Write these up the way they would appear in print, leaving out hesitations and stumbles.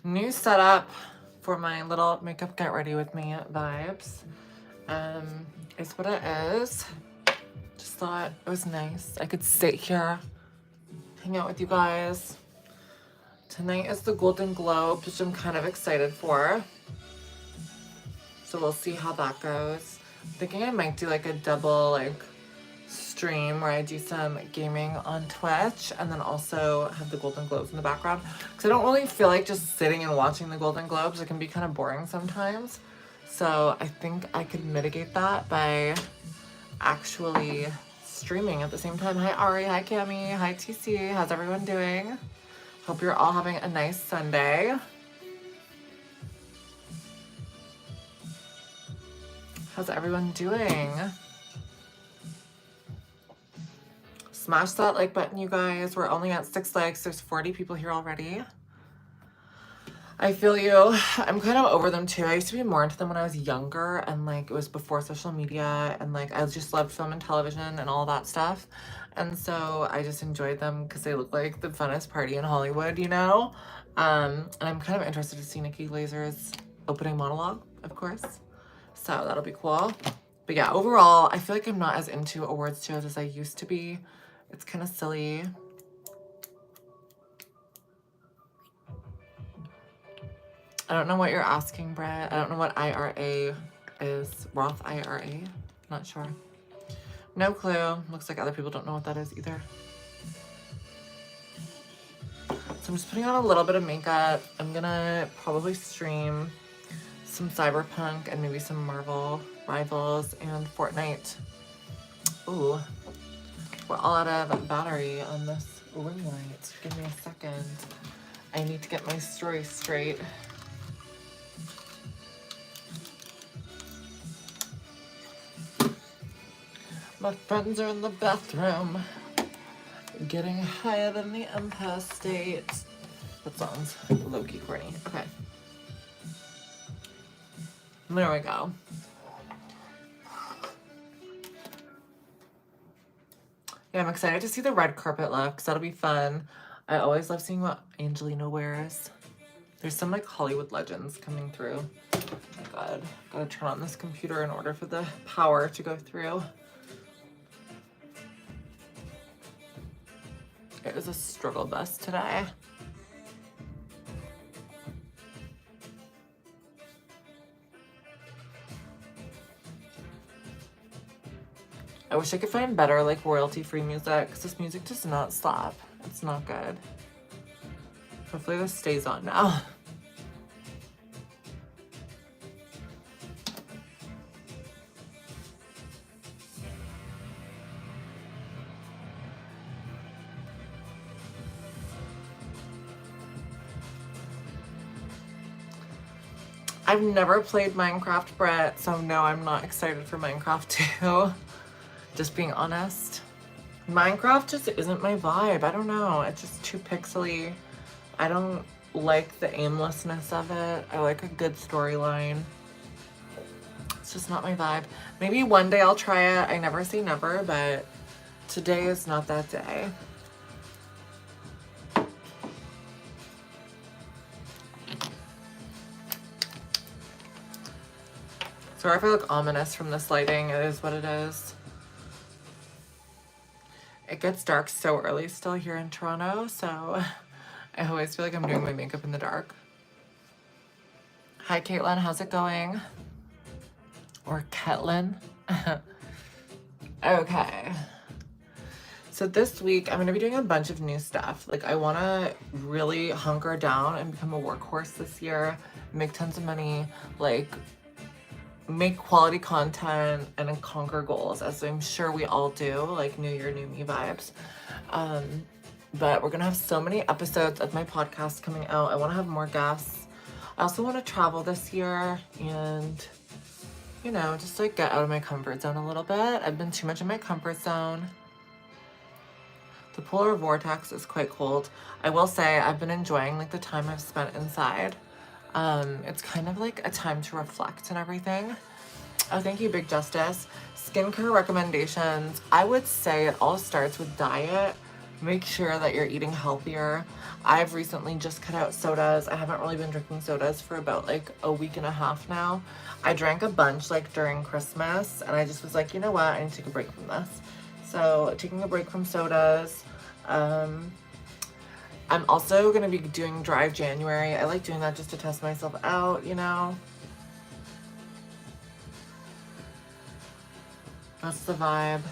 New setup for my little makeup get ready with me vibes. Is what it is. Just thought it was nice. I could sit here, hang out with you guys. Tonight is the Golden Globes, which I'm kind of excited for. So we'll see how that goes. I'm thinking I might do like a double stream where I do some gaming on Twitch and then also have the Golden Globes in the background. Because I don't really feel like just sitting and watching the Golden Globes. It can be kind of boring sometimes. So I think I could mitigate that by actually streaming at the same time. Hi Ari, hi Cami, hi TC. How's everyone doing? Hope you're all having a nice Sunday. How's everyone doing? Smash that like button, you guys. We're only at 6 likes. There's 40 people here already. I feel you. I'm kind of over them too. I used to be more into them when I was younger and it was before social media and I just loved film and television and all that stuff. And so I just enjoyed them because they look like the funnest party in Hollywood, you know? And I'm kind of interested to see Nikki Glazer's opening monologue, of course. So that'll be cool. But yeah, overall, I feel like I'm not as into awards shows as I used to be. It's kind of silly. I don't know what you're asking, Brett. I don't know what IRA is. Roth IRA? Not sure. No clue. Looks like other people don't know what that is either. So I'm just putting on a little bit of makeup. I'm gonna probably stream some Cyberpunk and maybe some Marvel Rivals and Fortnite. Ooh. We're all out of battery on this ring light. Give me a second. I need to get my story straight. My friends are in the bathroom, getting higher than the Empire State. That sounds low-key corny. Okay. There we go. Yeah, I'm excited to see the red carpet looks. That'll be fun. I always love seeing what Angelina wears. There's some Hollywood legends coming through. Oh my God. Gotta turn on this computer in order for the power to go through. It is a struggle bus today. I wish I could find better royalty-free music because this music does not slap. It's not good. Hopefully this stays on now. I've never played Minecraft, Brett, so no, I'm not excited for Minecraft 2. Just being honest. Minecraft just isn't my vibe. I don't know. It's just too pixely. I don't like the aimlessness of it. I like a good storyline. It's just not my vibe. Maybe one day I'll try it. I never say never, but today is not that day. Sorry if I look ominous from this lighting. It is what it is. It gets dark so early still here in Toronto, so I always feel like I'm doing my makeup in the dark. Hi, Caitlin. How's it going? Or Ketlin. Okay. So this week, I'm going to be doing a bunch of new stuff. I want to really hunker down and become a workhorse this year, make tons of money, make quality content and conquer goals, as I'm sure we all do, new year, new me vibes. But we're gonna have so many episodes of my podcast coming out. I want to have more guests. I also want to travel this year and, just get out of my comfort zone a little bit. I've been too much in my comfort zone. The polar vortex is quite cold. I will say I've been enjoying the time I've spent inside. It's kind of a time to reflect and everything. Oh, thank you, Big Justice. Skincare recommendations. I would say it all starts with diet, make sure that you're eating healthier. I've recently just cut out sodas. I haven't really been drinking sodas for about like a week and a half now. I drank a bunch like during Christmas, and I just was like, you know what, I need to take a break from this. So taking a break from sodas. I'm also gonna be doing dry January. I like doing that just to test myself out, you know. That's the vibe.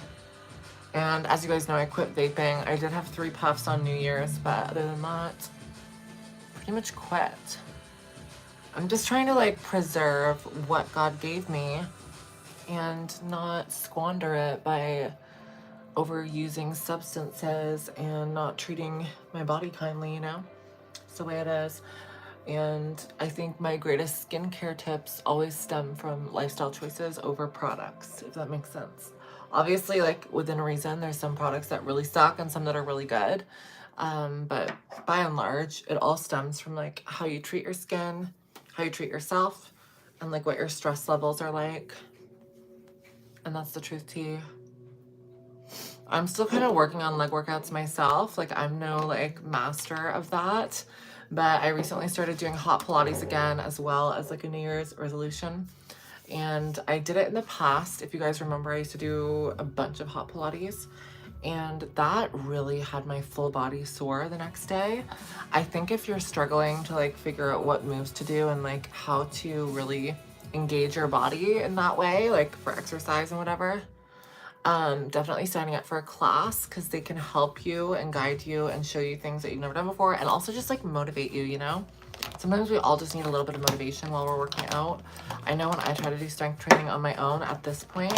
And as you guys know, I quit vaping. I did have 3 puffs on New Year's, but other than that, pretty much quit. I'm just trying to like preserve what God gave me and not squander it by overusing substances and not treating my body kindly, you know? It's the way it is. And I think my greatest skincare tips always stem from lifestyle choices over products, if that makes sense. Obviously, like within reason, there's some products that really suck and some that are really good. But by and large, it all stems from like how you treat your skin, how you treat yourself, and like what your stress levels are like. And that's the truth to you. I'm still kind of working on leg workouts myself. Like I'm no like master of that, but I recently started doing hot Pilates again, as well as like a New Year's resolution. And I did it in the past. If you guys remember, I used to do a bunch of hot Pilates, and that really had my full body sore the next day. I think if you're struggling to like figure out what moves to do and like how to really engage your body in that way, like for exercise and whatever, definitely signing up for a class, because they can help you and guide you and show you things that you've never done before, and also just like motivate you, you know? Sometimes we all just need a little bit of motivation while we're working out. I know when I try to do strength training on my own at this point,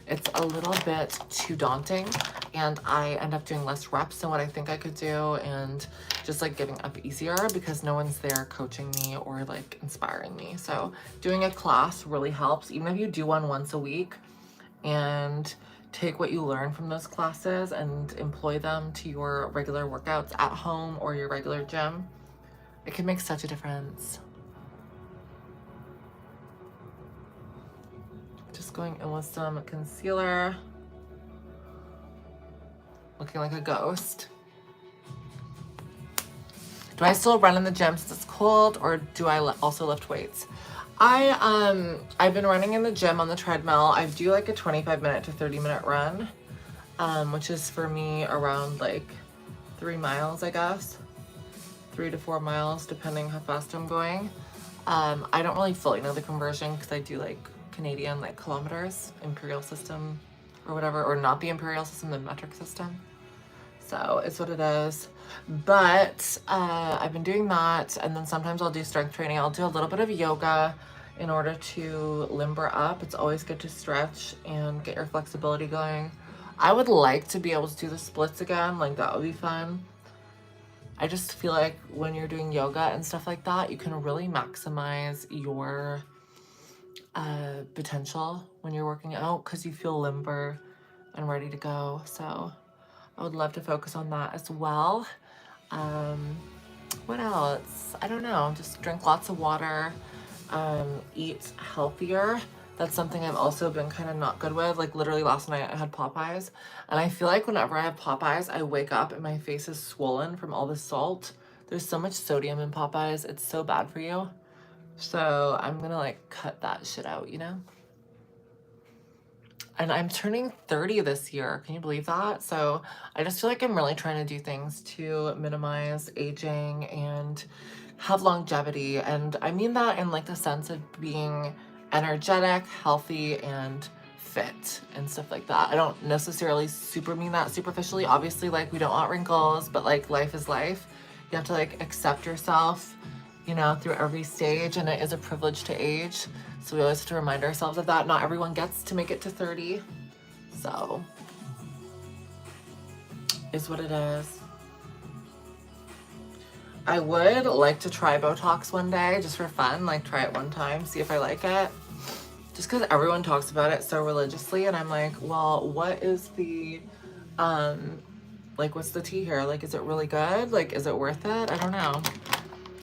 it's a little bit too daunting, and I end up doing less reps than what I think I could do, and just like giving up easier because no one's there coaching me or like inspiring me. So doing a class really helps, even if you do one once a week, and take what you learn from those classes and employ them to your regular workouts at home or your regular gym. It can make such a difference. Just going in with some concealer. Looking like a ghost. Do I still run in the gym since it's cold, or do I also lift weights? I've been running in the gym on the treadmill. I do like a 25-minute to 30-minute run, which is for me around like 3 miles, I guess. 3 to 4 miles, depending how fast I'm going. I don't really fully know the conversion because I do like Canadian like kilometers, imperial system or whatever, or not the imperial system, the metric system. So it's what it is. But I've been doing that, and then sometimes I'll do strength training. I'll do a little bit of yoga in order to limber up. It's always good to stretch and get your flexibility going. I would like to be able to do the splits again, like that would be fun. I just feel like when you're doing yoga and stuff like that, you can really maximize your potential when you're working out, because you feel limber and ready to go. So I would love to focus on that as well. What else? I don't know. Just drink lots of water, eat healthier. That's something I've also been kind of not good with. Like literally last night I had Popeyes, and I feel like whenever I have Popeyes, I wake up and my face is swollen from all the salt. There's so much sodium in Popeyes. It's so bad for you. So I'm gonna like cut that shit out, you know? And I'm turning 30 this year. Can you believe that? So I just feel like I'm really trying to do things to minimize aging and have longevity. And I mean that in like the sense of being energetic, healthy, and fit and stuff like that. I don't necessarily mean that superficially. Obviously, like we don't want wrinkles, but like life is life. You have to like accept yourself, you know, through every stage, and it is a privilege to age. So we always have to remind ourselves of that. Not everyone gets to make it to 30. So is what it is. I would like to try Botox one day just for fun, like try it one time, see if I like it. Just because everyone talks about it so religiously, and I'm like, well, what is the, like, what's the tea here? Like, is it really good? Like, is it worth it? I don't know.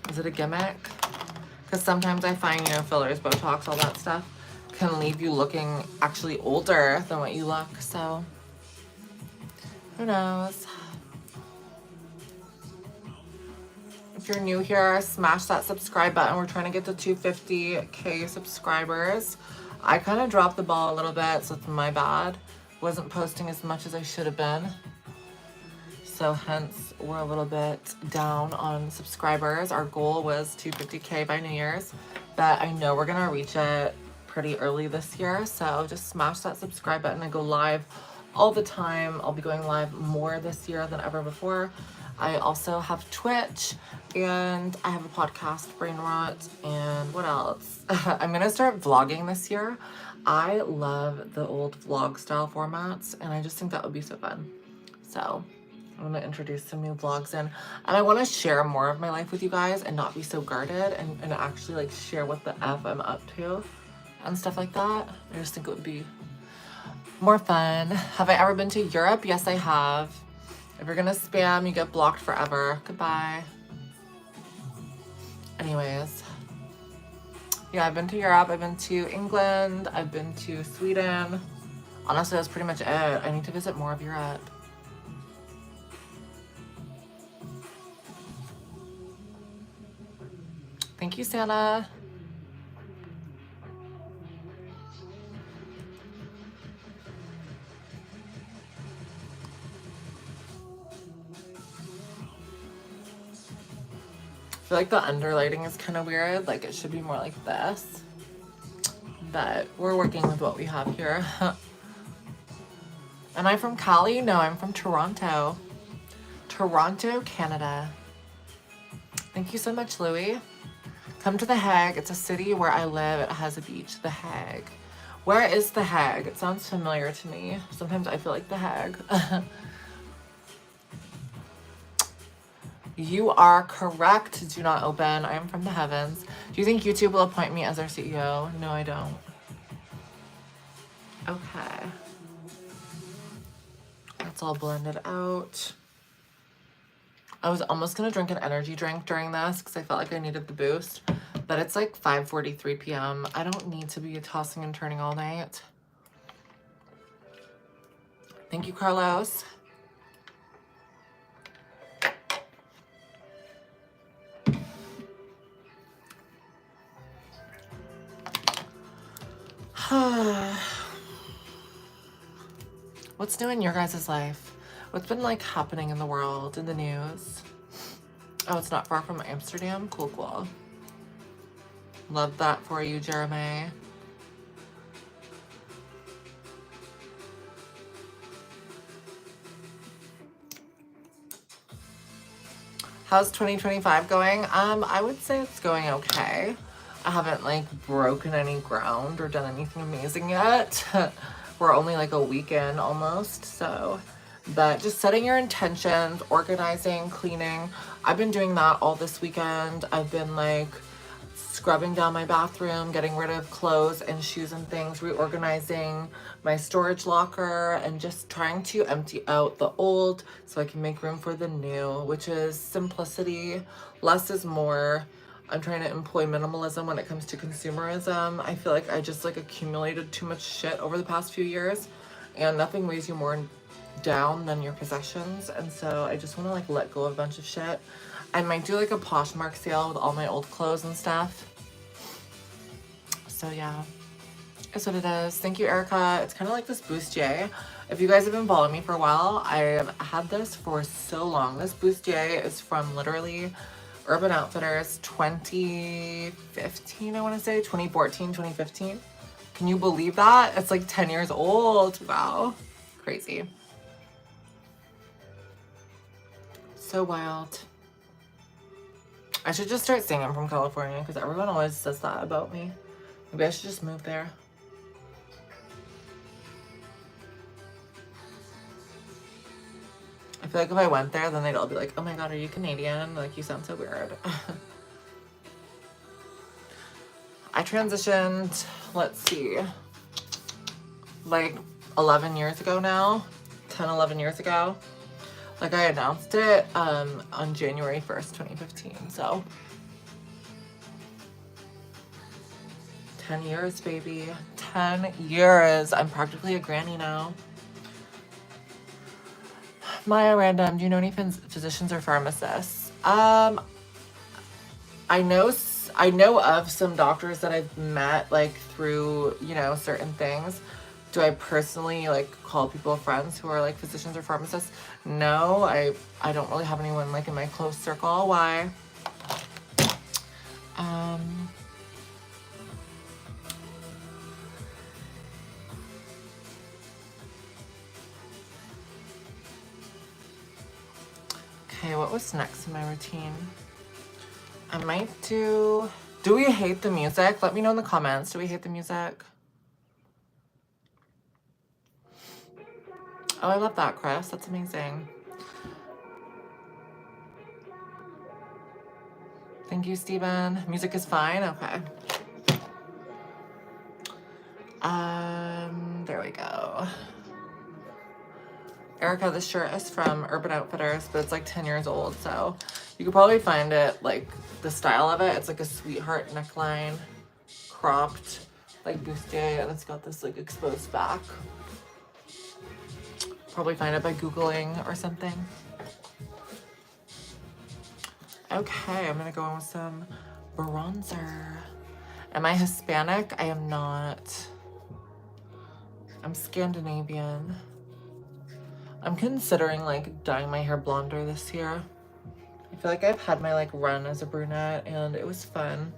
Is it a gimmick? Because sometimes I find, you know, fillers, Botox, all that stuff can leave you looking actually older than what you look. So who knows? If you're new here, smash that subscribe button. We're trying to get to 250K subscribers. I kind of dropped the ball a little bit, so it's my bad. Wasn't posting as much as I should have been. So hence, we're a little bit down on subscribers. Our goal was 250K by New Year's, but I know we're gonna reach it pretty early this year. So just smash that subscribe button. I go live all the time. I'll be going live more this year than ever before. I also have Twitch, and I have a podcast, Brain Rot, and what else? I'm gonna start vlogging this year. I love the old vlog style formats, and I just think that would be so fun. So I'm gonna introduce some new vlogs in, and I want to share more of my life with you guys and not be so guarded, and actually like share what the F I'm up to and stuff like that. I just think it would be more fun. Have I ever been to Europe? Yes, I have. If you're gonna spam, you get blocked forever. Goodbye. Anyways. Yeah, I've been to Europe. I've been to England. I've been to Sweden. Honestly, that's pretty much it. I need to visit more of Europe. Thank you, Santa. I feel like the underlighting is kind of weird. Like it should be more like this. But we're working with what we have here. Am I from Cali? No, I'm from Toronto. Toronto, Canada. Thank you so much, Louie. Come to The Hague. It's a city where I live. It has a beach. The Hague. Where is The Hague? It sounds familiar to me. Sometimes I feel like The Hague. You are correct. Do not open. I am from the heavens. Do you think YouTube will appoint me as our CEO? No, I don't. Okay. That's all blended out. I was almost going to drink an energy drink during this because I felt like I needed the boost. But it's like 5:43 p.m. I don't need to be tossing and turning all night. Thank you, Carlos. What's new in your guys' life? What's been like happening in the world, in the news? Oh, it's not far from Amsterdam? Cool, cool. Love that for you, Jeremy. How's 2025 going? I would say it's going okay. I haven't like broken any ground or done anything amazing yet. We're only like a week in almost, so. But just setting your intentions, organizing, cleaning. I've been doing that all this weekend. I've been like scrubbing down my bathroom, getting rid of clothes and shoes and things, reorganizing my storage locker, and just trying to empty out the old so I can make room for the new, which is simplicity. Less is more. I'm trying to employ minimalism when it comes to consumerism. I feel like I just like accumulated too much shit over the past few years, and nothing weighs you more down than your possessions. And so I just want to like let go of a bunch of shit. I might do like a Poshmark sale with all my old clothes and stuff. So yeah, that's what it is. Thank you, Erica. It's kind of like this bustier. If you guys have been following me for a while, I've had this for so long. This bustier is from literally Urban Outfitters 2015, I want to say. 2014, 2015. Can you believe that? It's like 10 years old. Wow. Crazy. So wild. I should just start saying I'm from California because everyone always says that about me. Maybe I should just move there. I feel like if I went there, then they'd all be like, oh my god, are you Canadian? Like, you sound so weird. I transitioned, let's see, like 11 years ago now. 10, 11 years ago. Like, I announced it on January 1st, 2015, so 10 years, baby. 10 years. I'm practically a granny now. Maya Random, do you know any physicians or pharmacists? I know of some doctors that I've met like through, you know, certain things. Do I personally like call people friends who are like physicians or pharmacists? No, I don't really have anyone like in my close circle. Why? Um okay, what was next in my routine? I might do we hate the music? Let me know in the comments. Do we hate the music? Oh, I love that, Chris. That's amazing. Thank you, Steven. Music is fine? Okay. There we go. Erica, this shirt is from Urban Outfitters, but it's like 10 years old, so you could probably find it, like, the style of it. It's like a sweetheart neckline, cropped, like bustier, and it's got this, like, exposed back. Probably find it by Googling or something. Okay, I'm gonna go in with some bronzer. Am I Hispanic? I am not. I'm Scandinavian. I'm considering like dyeing my hair blonder this year. I feel like I've had my like run as a brunette and it was fun.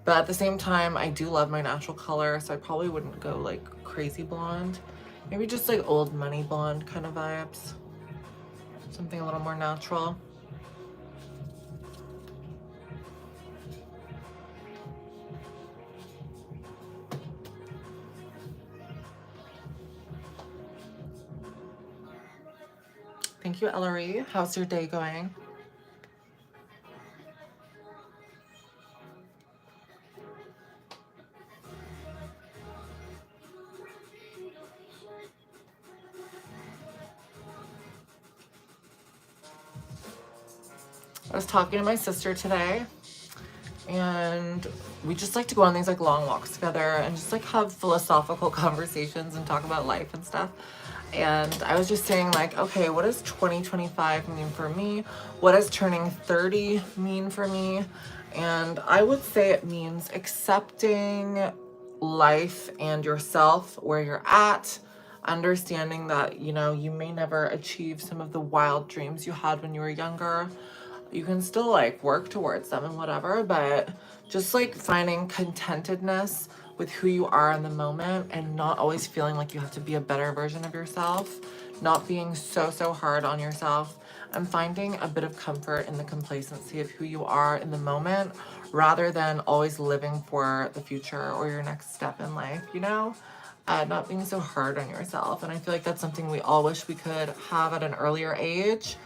But at the same time, I do love my natural color, so I probably wouldn't go like crazy blonde. Maybe just like old money blonde kind of vibes. Something a little more natural. Thank you, Ellery. How's your day going? I was talking to my sister today and we just like to go on these like long walks together and just like have philosophical conversations and talk about life and stuff. And I was just saying like, okay, what does 2025 mean for me? What does turning 30 mean for me? And I would say it means accepting life and yourself where you're at, understanding that, you know, you may never achieve some of the wild dreams you had when you were younger. You can still like work towards them and whatever, but just like finding contentedness with who you are in the moment and not always feeling like you have to be a better version of yourself, not being so hard on yourself, and finding a bit of comfort in the complacency of who you are in the moment rather than always living for the future or your next step in life, you know? Not being so hard on yourself. And I feel like that's something we all wish we could have at an earlier age.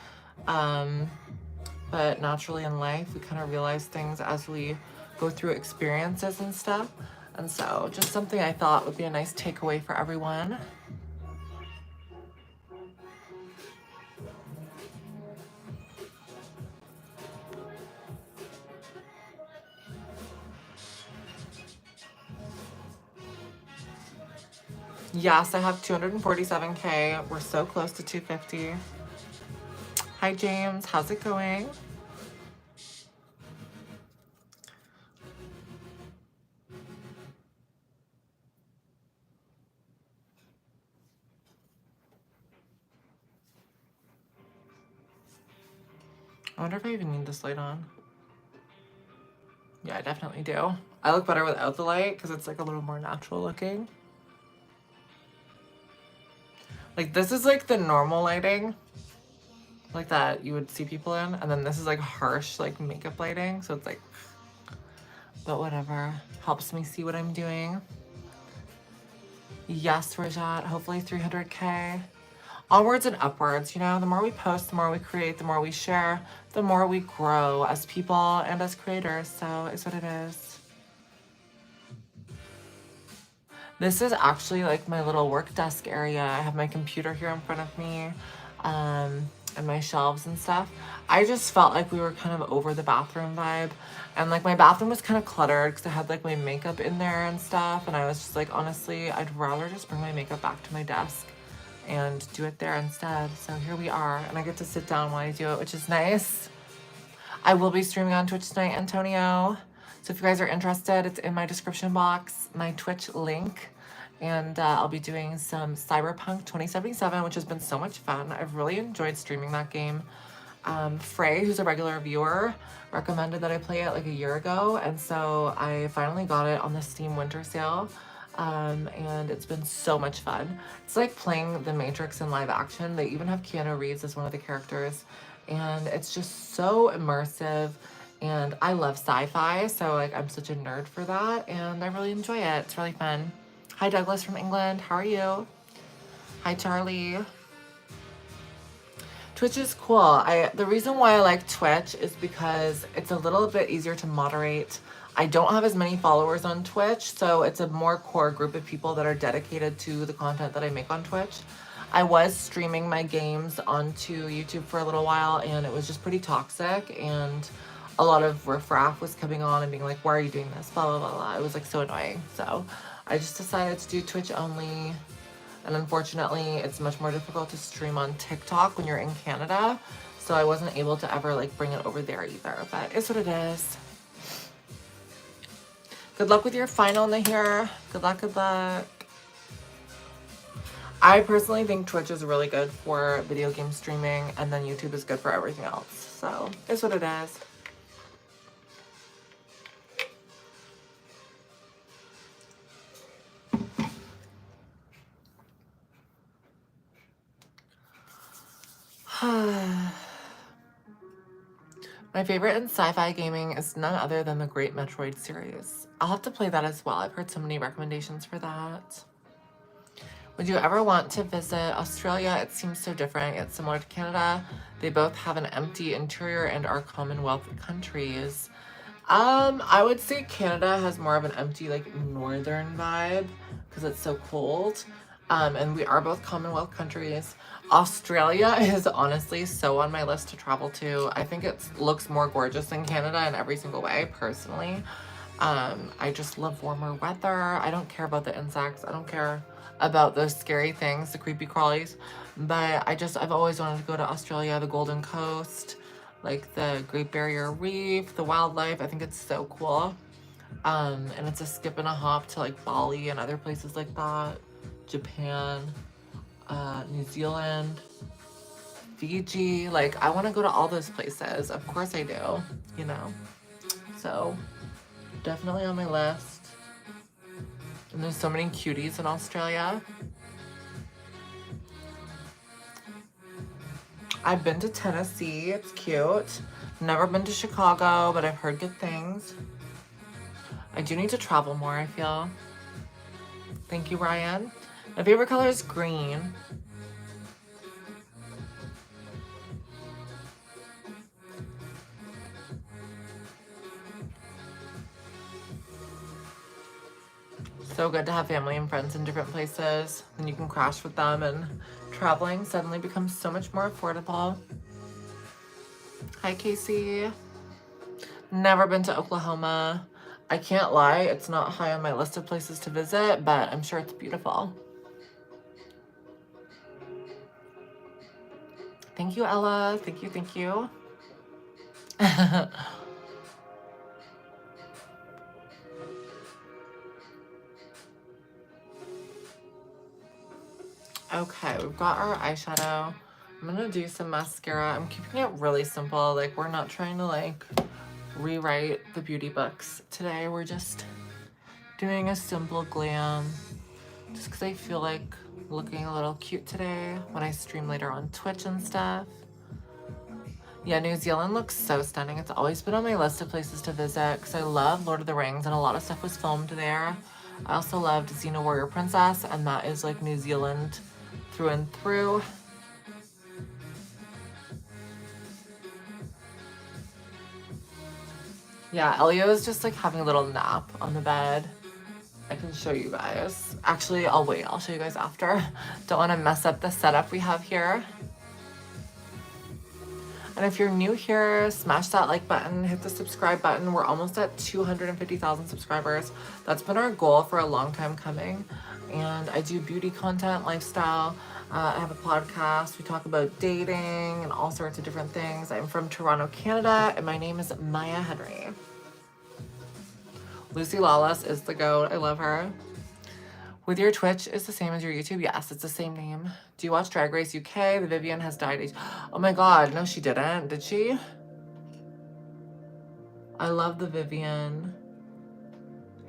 But naturally in life, we kind of realize things as we go through experiences and stuff. And so just something I thought would be a nice takeaway for everyone. Yes, I have 247K. We're so close to 250. Hi, James. How's it going? I wonder if I even need this light on. Yeah, I definitely do. I look better without the light because it's like a little more natural looking. Like this is like the normal lighting, like that you would see people in, and then this is like harsh like makeup lighting, so it's like, but whatever, helps me see what I'm doing. Yes, Rajat, hopefully 300K. Onwards and upwards, you know, the more we post, the more we create, the more we share, the more we grow as people and as creators, so it's what it is. This is actually like my little work desk area. I have my computer here in front of me, and my shelves and stuff. I just felt like we were kind of over the bathroom vibe, and like my bathroom was kind of cluttered because I had like my makeup in there and stuff, and I was just like, honestly, I'd rather just bring my makeup back to my desk and do it there instead. So here we are, and I get to sit down while I do it, which is nice. I will be streaming on Twitch tonight, Antonio. So if you guys are interested, it's in my description box, my Twitch link. And I'll be doing some Cyberpunk 2077, which has been so much fun. I've really enjoyed streaming that game. Frey, who's a regular viewer, recommended that I play it like a year ago. And so I finally got it on the Steam winter sale. And it's been so much fun. It's like playing The Matrix in live action. They even have Keanu Reeves as one of the characters. And it's just so immersive. And I love sci-fi, so like I'm such a nerd for that. And I really enjoy it. It's really fun. Hi, Douglas from England. How are you? Hi, Charlie. Twitch is cool. The reason why I like Twitch is because it's a little bit easier to moderate. I don't have as many followers on Twitch, so it's a more core group of people that are dedicated to the content that I make on Twitch. I was streaming my games onto YouTube for a little while, and it was just pretty toxic, and a lot of riffraff was coming on and being like, why are you doing this? Blah, blah, blah, blah. It was like so annoying. So I just decided to do Twitch only. And unfortunately, it's much more difficult to stream on TikTok when you're in Canada. So I wasn't able to ever like bring it over there either, but it's what it is. Good luck with your final, Nahir. Good luck, good luck. I personally think Twitch is really good for video game streaming, and then YouTube is good for everything else. So it's what it is. My favorite in sci-fi gaming is none other than the Great Metroid series. I'll have to play that as well. I've heard so many recommendations for that. Would you ever want to visit Australia? It seems so different. It's similar to Canada. They both have an empty interior and are Commonwealth countries. I would say Canada has more of an empty, like, northern vibe because it's so cold. And we are both Commonwealth countries. Australia is honestly so on my list to travel to. I think it looks more gorgeous than Canada in every single way, personally. I just love warmer weather. I don't care about the insects. I don't care about those scary things, the creepy crawlies. But I've always wanted to go to Australia, the Golden Coast, like the Great Barrier Reef, the wildlife. I think it's so cool. And it's a skip and a hop to like Bali and other places like that. Japan, New Zealand, Fiji. Like, I want to go to all those places. Of course I do, you know. So, definitely on my list. And there's so many cuties in Australia. I've been to Tennessee. It's cute. Never been to Chicago, but I've heard good things. I do need to travel more, I feel. Thank you, Ryan. My favorite color is green. So good to have family and friends in different places. Then you can crash with them, and traveling suddenly becomes so much more affordable. Hi, Casey. Never been to Oklahoma. I can't lie, it's not high on my list of places to visit, but I'm sure it's beautiful. Thank you, Ella. Thank you, thank you. Okay, we've got our eyeshadow. I'm gonna do some mascara. I'm keeping it really simple. Like, we're not trying to like rewrite the beauty books today. We're just doing a simple glam just because I feel like looking a little cute today when I stream later on Twitch and stuff. Yeah, New Zealand looks so stunning. It's always been on my list of places to visit because I love Lord of the Rings and a lot of stuff was filmed there. I also loved Xena Warrior Princess, and that is like New Zealand through and through. Yeah, Elio is just like having a little nap on the bed. I can show you guys. Actually, I'll wait. I'll show you guys after. Don't want to mess up the setup we have here. And if you're new here, smash that like button, hit the subscribe button. We're almost at 250,000 subscribers. That's been our goal for a long time coming. And I do beauty content, lifestyle. I have a podcast. We talk about dating and all sorts of different things. I'm from Toronto, Canada, and my name is Maya Henry. Lucy Lawless is the GOAT. I love her. With your Twitch is the same as your YouTube? Yes, it's the same name. Do you watch Drag Race UK? The Vivian has died. Oh my god, no she didn't. Did she? I love the Vivian.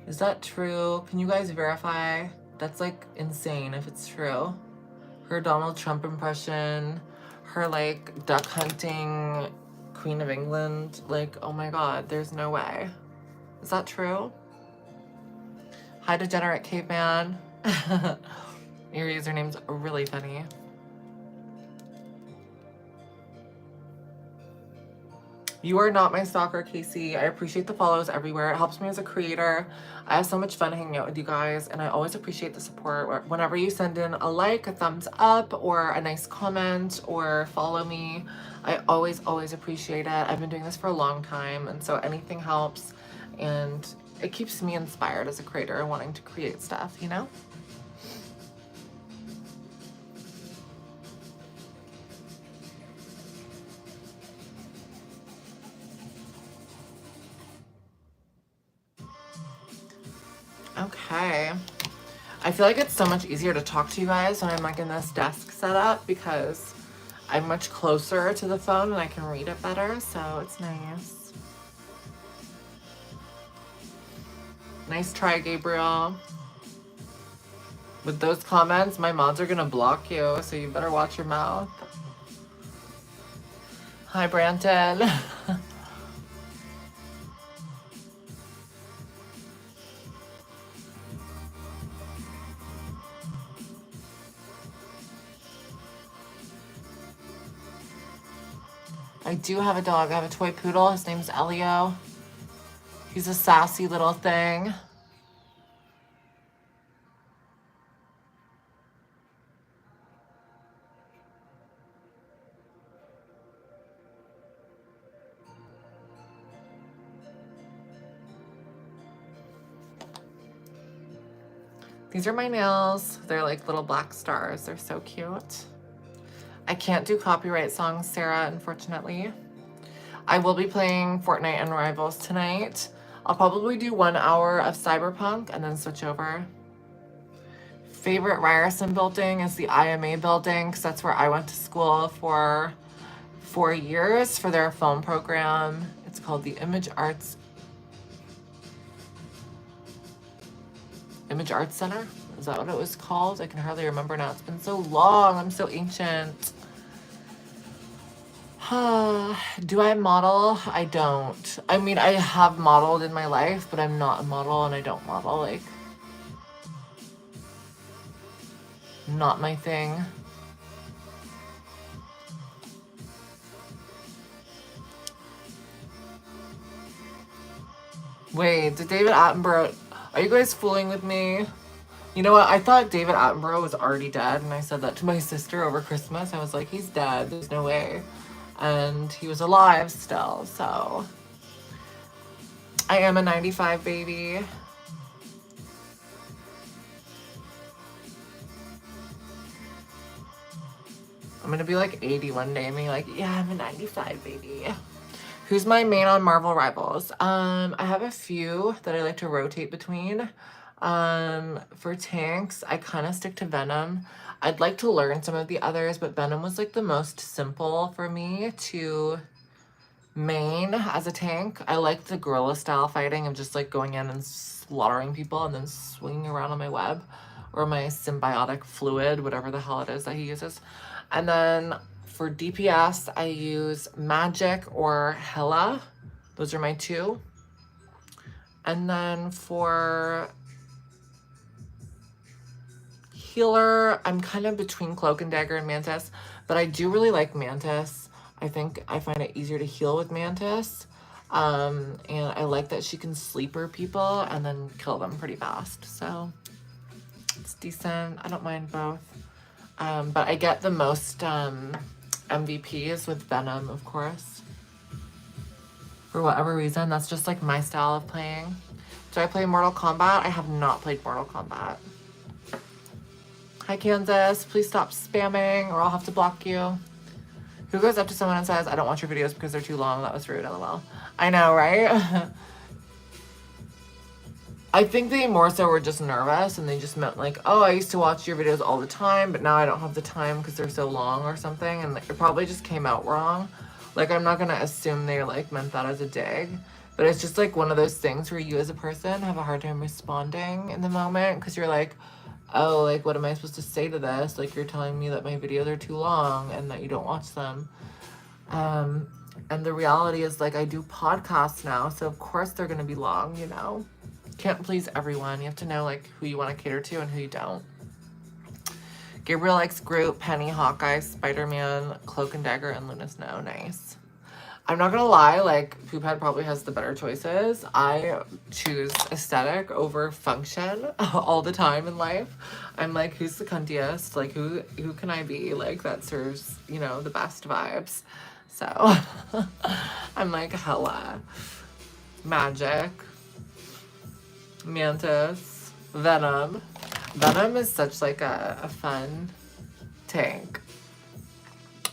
Is that true? Can you guys verify? That's like insane if it's true. Her Donald Trump impression, her like duck hunting Queen of England. Like, oh my god, there's no way. Is that true? Hi, Degenerate Caveman. Your username's really funny. You are not my stalker, Casey. I appreciate the follows everywhere. It helps me as a creator. I have so much fun hanging out with you guys, and I always appreciate the support. Whenever you send in a like, a thumbs up, or a nice comment, or follow me, I always appreciate it. I've been doing this for a long time, and so anything helps, and it keeps me inspired as a creator and wanting to create stuff, you know? Okay. I feel like it's so much easier to talk to you guys when I'm like in this desk setup because I'm much closer to the phone and I can read it better, so it's nice. Nice try, Gabriel. With those comments, my mods are gonna block you, so you better watch your mouth. Hi, Branton. I do have a dog. I have a toy poodle. His name's Elio. He's a sassy little thing. These are my nails. They're like little black stars. They're so cute. I can't do copyright songs, Sarah, unfortunately. I will be playing Fortnite and Rivals tonight. I'll probably do 1 hour of Cyberpunk and then switch over. Favorite Ryerson building is the IMA building because that's where I went to school for 4 years for their film program. It's called the Image Arts Center. Is that what it was called? I can hardly remember now. It's been so long. I'm so ancient. Do I model? I don't. I mean, I have modeled in my life, but I'm not a model and I don't model. Like, not my thing. Wait, did David Attenborough... Are you guys fooling with me? You know what? I thought David Attenborough was already dead, and I said that to my sister over Christmas. I was like, he's dead. There's no way. And he was alive still, so... I am a 95 baby. I'm gonna be like 80 one day and be like, yeah, I'm a 95 baby. Who's my main on Marvel Rivals? I have a few that I like to rotate between. For tanks, I kind of stick to Venom. I'd like to learn some of the others, but Venom was like the most simple for me to main as a tank. I like the guerrilla style fighting of just like going in and slaughtering people and then swinging around on my web or my symbiotic fluid, whatever the hell it is that he uses. And then for DPS, I use Magic or Hela. Those are my two. And then for healer, I'm kind of between Cloak and Dagger and Mantis, but I do really like Mantis. I think I find it easier to heal with Mantis. And I like that she can sleeper people and then kill them pretty fast. So it's decent. I don't mind both. But I get the most MVPs with Venom, of course. For whatever reason, that's just like my style of playing. Do I play Mortal Kombat? I have not played Mortal Kombat. Hi, Kansas. Please stop spamming or I'll have to block you. Who goes up to someone and says, I don't watch your videos because they're too long? That was rude, LOL. I know, right? I think they more so were just nervous and they just meant like, oh, I used to watch your videos all the time, but now I don't have the time because they're so long or something. And it probably just came out wrong. Like, I'm not going to assume they like meant that as a dig, but it's just like one of those things where you as a person have a hard time responding in the moment because you're like, oh, like, what am I supposed to say to this? Like, you're telling me that my videos are too long and that you don't watch them. And the reality is, like, I do podcasts now, so of course they're going to be long, you know? Can't please everyone. You have to know, like, who you want to cater to and who you don't. Gabriel likes Groot, Penny, Hawkeye, Spider-Man, Cloak and Dagger, and Luna Snow. Nice. I'm not gonna lie, like, Poophead probably has the better choices. I choose aesthetic over function all the time in life. I'm like, who's the cuntiest? Like, who can I be, like, that serves, you know, the best vibes? So, I'm like, hella. Magic. Mantis. Venom. Venom is such, like, a fun tank.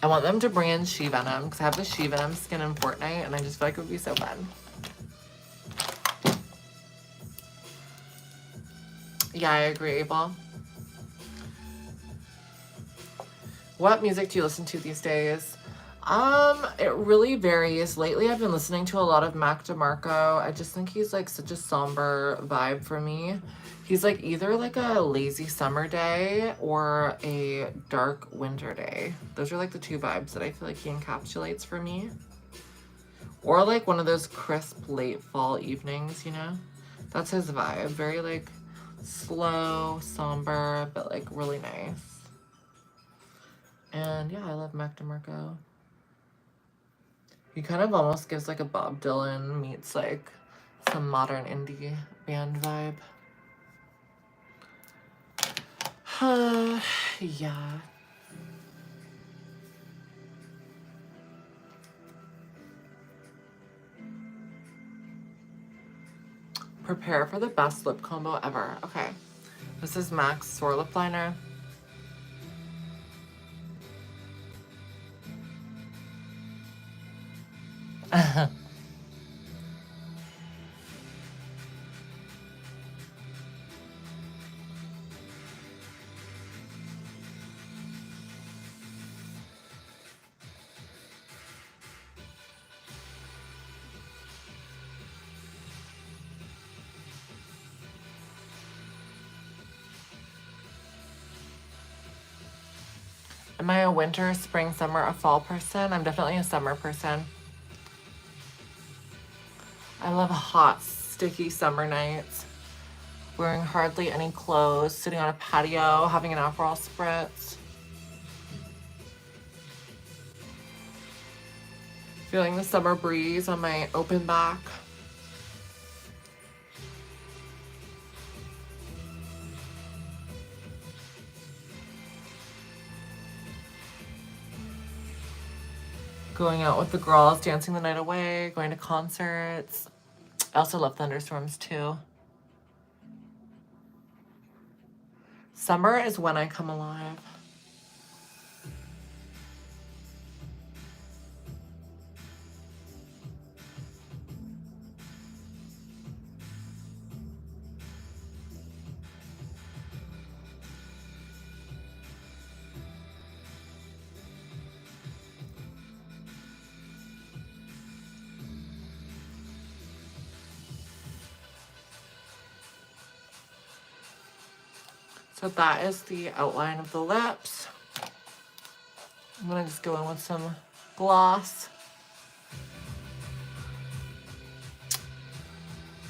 I want them to bring in She-Venom, because I have the She-Venom skin in Fortnite, and I just feel like it would be so fun. Yeah, I agree, Abel. What music do you listen to these days? It really varies. Lately, I've been listening to a lot of Mac DeMarco. I just think he's, like, such a somber vibe for me. He's, like, either, like, a lazy summer day or a dark winter day. Those are, like, the two vibes that I feel like he encapsulates for me. Or, like, one of those crisp late fall evenings, you know? That's his vibe. Very, like, slow, somber, but, like, really nice. And, yeah, I love Mac DeMarco. He kind of almost gives, like, a Bob Dylan meets, like, some modern indie band vibe. Yeah. Prepare for the best lip combo ever. Okay. This is MAC's Soar Lip Liner. Am I a winter, spring, summer, a fall person? I'm definitely a summer person. I love hot, sticky summer nights. Wearing hardly any clothes, sitting on a patio, having an Aperol spritz. Feeling the summer breeze on my open back. Going out with the girls, dancing the night away, going to concerts. I also love thunderstorms too. Summer is when I come alive. So that is the outline of the lips. I'm gonna just go in with some gloss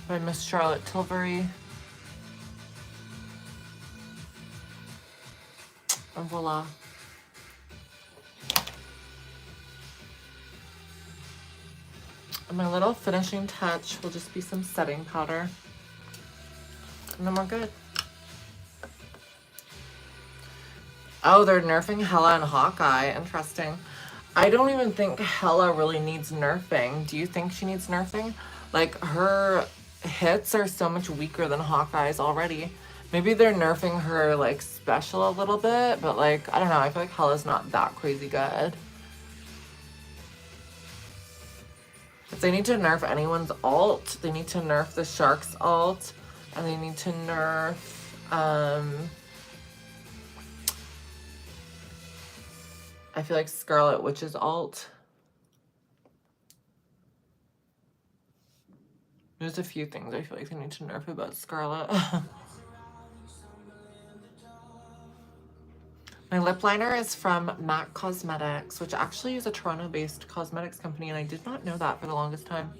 by Miss Charlotte Tilbury. And voila. And my little finishing touch will just be some setting powder. And then we're good. Oh, they're nerfing Hella and Hawkeye. Interesting. I don't even think Hella really needs nerfing. Do you think she needs nerfing? Like, her hits are so much weaker than Hawkeye's already. Maybe they're nerfing her like special a little bit, but like, I don't know. I feel like Hella's not that crazy good. If they need to nerf anyone's alt, they need to nerf the Shark's alt, and they need to nerf, I feel like Scarlet Witch's alt. There's a few things I feel like they need to nerf about Scarlet. My lip liner is from MAC Cosmetics, which actually is a Toronto-based cosmetics company, and I did not know that for the longest time.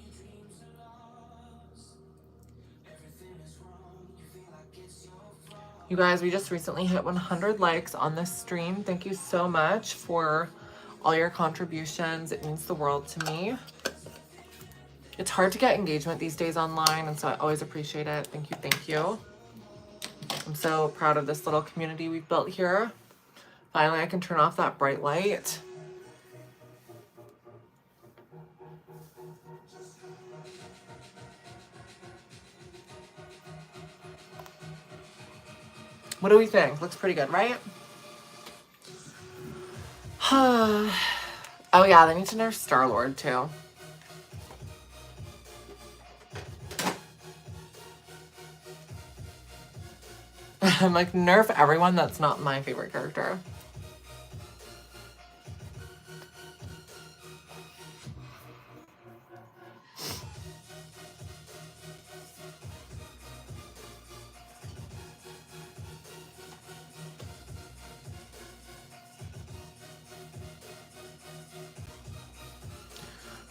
You guys, we just recently hit 100 likes on this stream. Thank you so much for all your contributions. It means the world to me. It's hard to get engagement these days online, and so I always appreciate it. Thank you, thank you. I'm so proud of this little community we've built here. Finally, I can turn off that bright light. What do we think? Looks pretty good, right? Oh yeah, they need to nerf Star-Lord too. I'm like, nerf everyone that's not my favorite character.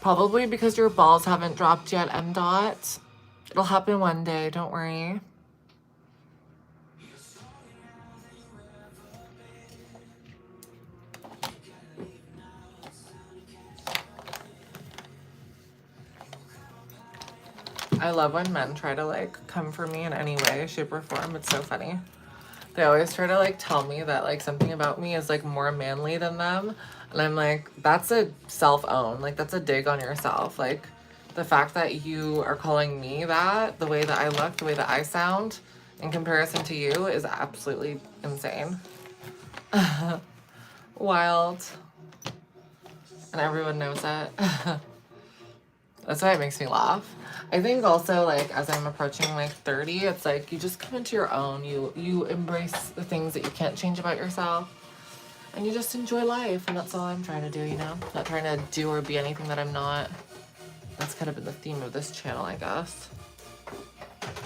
Probably because your balls haven't dropped yet, M. Dot. It'll happen one day, don't worry. I love when men try to like come for me in any way, shape, or form. It's so funny. They always try to like tell me that like something about me is like more manly than them. And I'm like, that's a self-own. Like that's a dig on yourself. Like the fact that you are calling me that, the way that I look, the way that I sound in comparison to you is absolutely insane. Wild. And everyone knows it. That's why it makes me laugh. I think also like as I'm approaching like 30, it's like you just come into your own. You embrace the things that you can't change about yourself, and you just enjoy life. And that's all I'm trying to do, you know? Not trying to do or be anything that I'm not. That's kind of been the theme of this channel, I guess,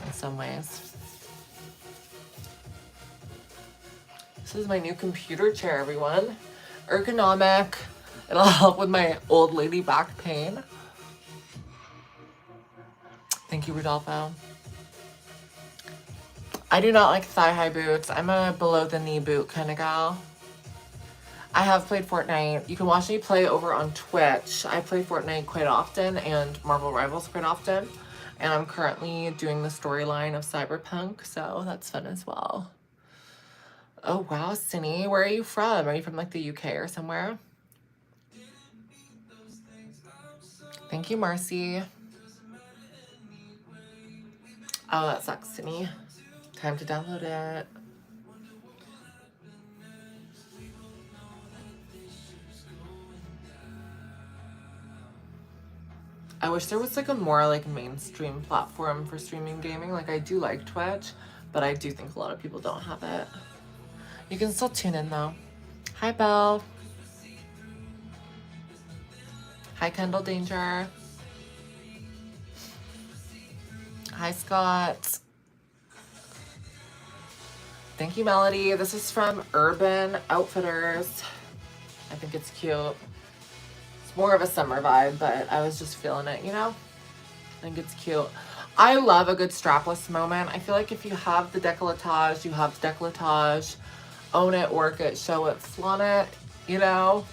in some ways. This is my new computer chair, everyone. Ergonomic. It'll help with my old lady back pain. Thank you, Rodolfo. I do not like thigh-high boots. I'm a below-the-knee boot kind of gal. I have played Fortnite. You can watch me play over on Twitch. I play Fortnite quite often and Marvel Rivals quite often. And I'm currently doing the storyline of Cyberpunk, so that's fun as well. Oh, wow, Cindy. Where are you from? Are you from, like, the UK or somewhere? Thank you, Marcy. Oh, that sucks, Cindy. Time to download it. I wish there was like a more like mainstream platform for streaming gaming. Like I do like Twitch, but I do think a lot of people don't have it. You can still tune in though. Hi, Belle. Hi, Kendall Danger. Hi, Scott. Thank you, Melody. This is from Urban Outfitters. I think it's cute. It's more of a summer vibe, but I was just feeling it, you know? I think it's cute. I love a good strapless moment. I feel like if you have the décolletage, you have the décolletage. Own it, work it, show it, flaunt it, you know?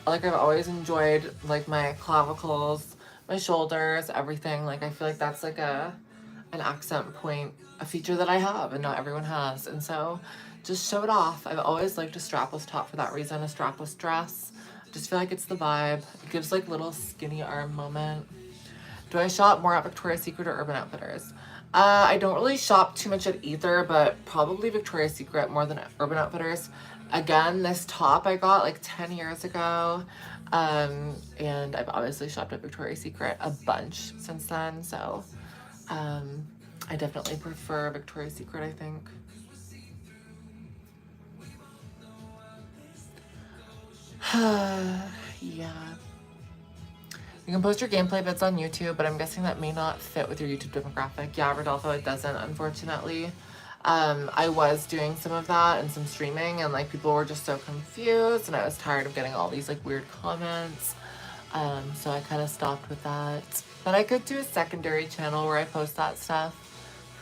Like I've always enjoyed like my clavicles, my shoulders, everything. Like I feel like that's like an accent point, a feature that I have and not everyone has. And so just show it off. I've always liked a strapless top for that reason, a strapless dress. I just feel like it's the vibe. It gives like little skinny arm moment. Do I shop more at Victoria's Secret or Urban Outfitters? I don't really shop too much at either, but probably Victoria's Secret more than Urban Outfitters. Again, this top I got like 10 years ago. And I've obviously shopped at Victoria's Secret a bunch since then. So I definitely prefer Victoria's Secret, I think. Yeah. You can post your gameplay vids on YouTube, but I'm guessing that may not fit with your YouTube demographic. Yeah, Rodolfo, it doesn't, unfortunately. I was doing some of that and some streaming, and like people were just so confused, and I was tired of getting all these like weird comments. So I kind of stopped with that. But I could do a secondary channel where I post that stuff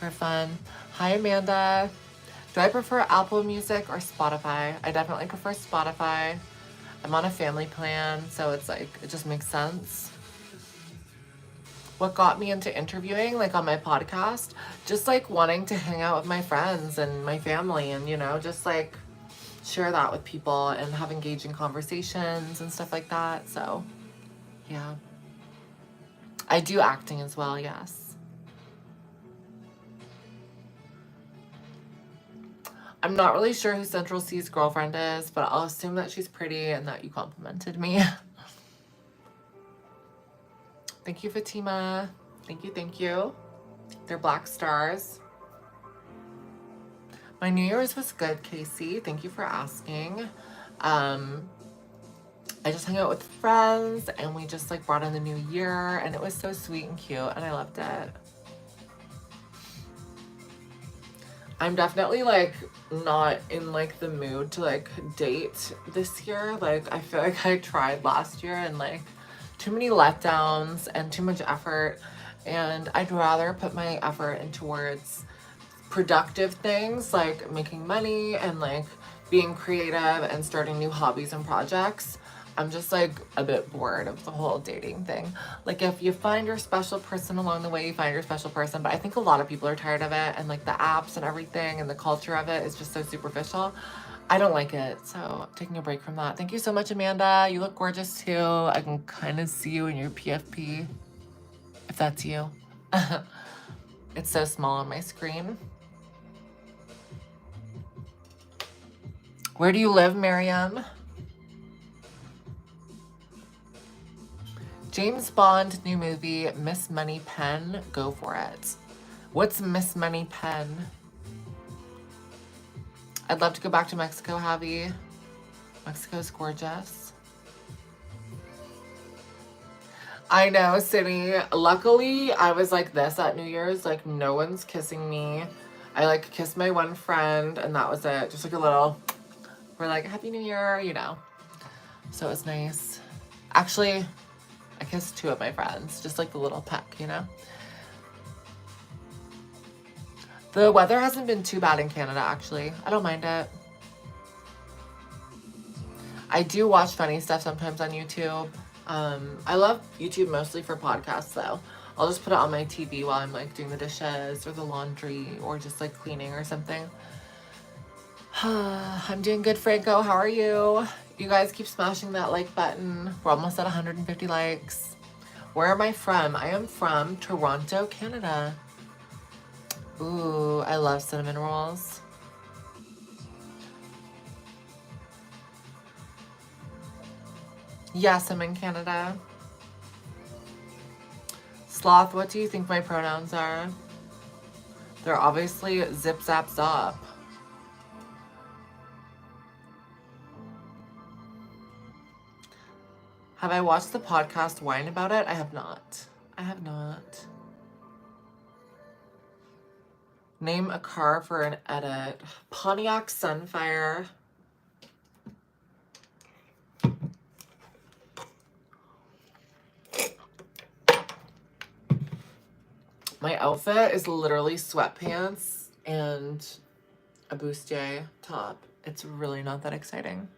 for fun. Hi, Amanda. Do I prefer Apple Music or Spotify? I definitely prefer Spotify. I'm on a family plan, so it's like, it just makes sense. What got me into interviewing, like on my podcast, just like wanting to hang out with my friends and my family and, you know, just like share that with people and have engaging conversations and stuff like that. So yeah, I do acting as well. Yes. I'm not really sure who Central C's girlfriend is, but I'll assume that she's pretty and that you complimented me. Thank you, Fatima. Thank you, thank you. They're black stars. My New Year's was good, Casey. Thank you for asking. I just hung out with friends and we just like brought in the new year and it was so sweet and cute and I loved it. I'm definitely like not in like the mood to like date this year. Like I feel like I tried last year and like too many letdowns and too much effort, and I'd rather put my effort in towards productive things like making money and like being creative and starting new hobbies and projects. I'm just like a bit bored of the whole dating thing. Like if you find your special person along the way, you find your special person, but I think a lot of people are tired of it, and like the apps and everything and the culture of it is just so superficial. I don't like it, so I'm taking a break from that. Thank you so much, Amanda. You look gorgeous too. I can kind of see you in your PFP, if that's you. It's so small on my screen. Where do you live, Miriam? James Bond new movie, Miss Money Pen. Go for it. What's Miss Money Pen? I'd love to go back to Mexico, Javi. Mexico's gorgeous. I know, Sydney. Luckily, I was like this at New Year's. Like, no one's kissing me. I like kissed my one friend, and that was it. Just like a little, we're like, Happy New Year, you know. So it was nice. Actually, I kissed two of my friends. Just like a little peck, you know. The weather hasn't been too bad in Canada, actually. I don't mind it. I do watch funny stuff sometimes on YouTube. I love YouTube mostly for podcasts, though. I'll just put it on my TV while I'm like doing the dishes or the laundry or just like cleaning or something. I'm doing good, Franco. How are you? You guys keep smashing that like button. We're almost at 150 likes. Where am I from? I am from Toronto, Canada. Ooh, I love cinnamon rolls. Yes, I'm in Canada. Sloth, what do you think my pronouns are? They're obviously zip zap zop. Have I watched the podcast Whine About It? I have not. I have not. Name a car for an edit. Pontiac Sunfire. My outfit is literally sweatpants and a bustier top. It's really not that exciting.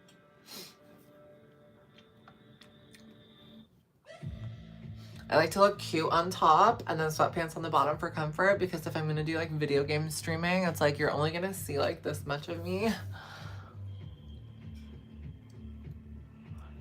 I like to look cute on top and then sweatpants on the bottom for comfort, because if I'm gonna do like video game streaming, it's like you're only gonna see like this much of me.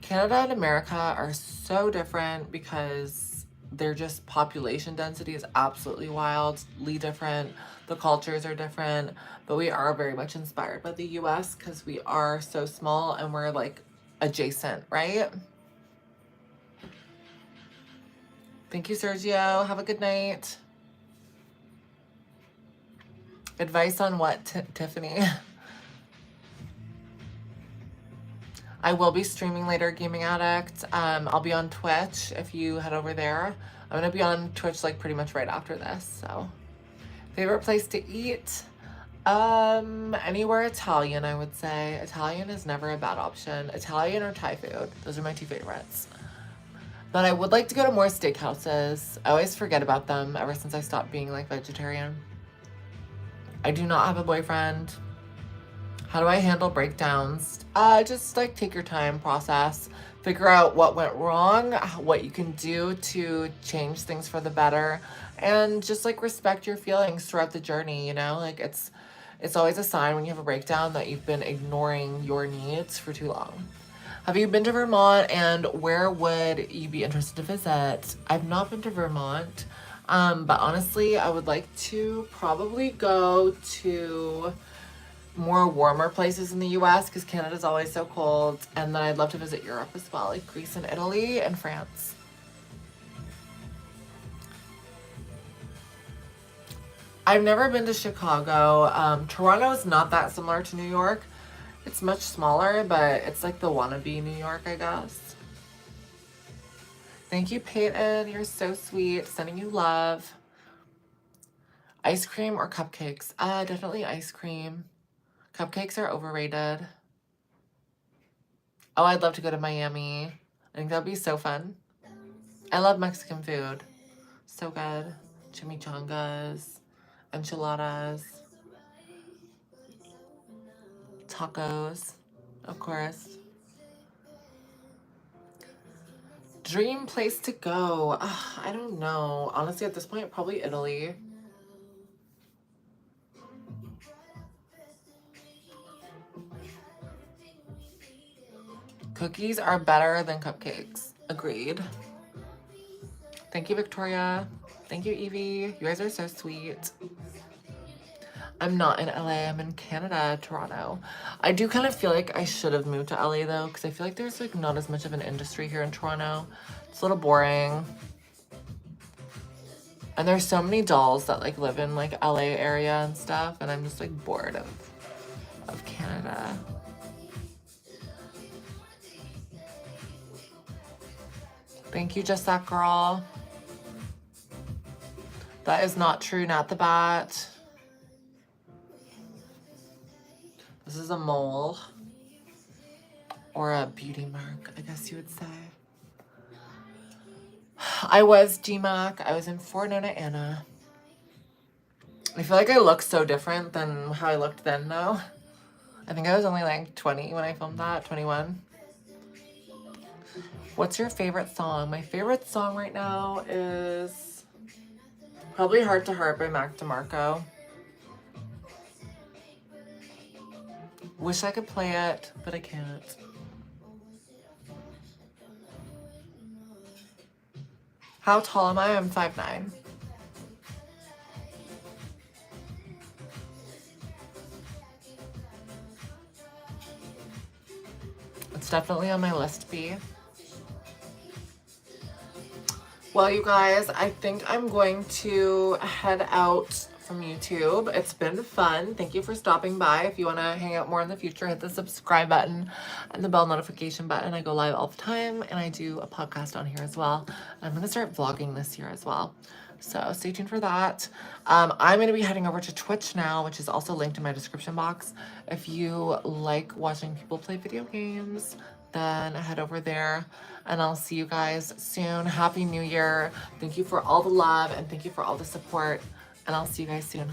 Canada and America are so different because they're just, population density is absolutely wildly different. The cultures are different, but we are very much inspired by the US because we are so small and we're like adjacent, right? Thank you, Sergio. Have a good night. Advice on what, Tiffany? I will be streaming later, Gaming Addict. I'll be on Twitch if you head over there. I'm gonna be on Twitch like pretty much right after this. So, favorite place to eat? Anywhere Italian, I would say. Italian is never a bad option. Italian or Thai food. Those are my two favorites. But I would like to go to more steakhouses. I always forget about them ever since I stopped being like vegetarian. I do not have a boyfriend. How do I handle breakdowns? Just like take your time, process, figure out what went wrong, what you can do to change things for the better, and just like respect your feelings throughout the journey, you know? Like it's always a sign when you have a breakdown that you've been ignoring your needs for too long. Have you been to Vermont, and where would you be interested to visit? I've not been to Vermont, but honestly, I would like to probably go to more warmer places in the US because Canada's always so cold, and then I'd love to visit Europe as well, like Greece and Italy and France. I've never been to Chicago. Toronto is not that similar to New York. It's much smaller, but it's like the wannabe New York, I guess. Thank you, Peyton. You're so sweet. Sending you love. Ice cream or cupcakes? Definitely ice cream. Cupcakes are overrated. Oh, I'd love to go to Miami. I think that'd be so fun. I love Mexican food. So good. Chimichangas, enchiladas, tacos, of course. Dream place to go? I don't know. Honestly, at this point, probably Italy. Cookies are better than cupcakes. Agreed. Thank you, Victoria. Thank you, Evie. You guys are so sweet. I'm not in LA. I'm in Canada, Toronto. I do kind of feel like I should have moved to LA though, because I feel like there's like not as much of an industry here in Toronto. It's a little boring. And there's so many dolls that like live in like LA area and stuff, and I'm just like bored of Canada. Thank you, just that girl. That is not true, not the bat. This is a mole. Or a beauty mark, I guess you would say. I was GMAC. I was in For Nona Anna. I feel like I look so different than how I looked then, though. I think I was only like 20 when I filmed that, 21. What's your favorite song? My favorite song right now is probably Heart to Heart by Mac DeMarco. Wish I could play it, but I can't. How tall am I? I'm 5'9". It's definitely on my list B. Well, you guys, I think I'm going to head out from YouTube. It's been fun. Thank you for stopping by. If you want to hang out more in the future, hit the subscribe button and the bell notification button. I go live all the time, and I do a podcast on here as well. I'm going to start vlogging this year as well, so stay tuned for that. I'm going to be heading over to Twitch now, which is also linked in my description box. If you like watching people play video games, then head over there, and I'll see you guys soon. Happy New Year. Thank you for all the love, and thank you for all the support, and I'll see you guys soon.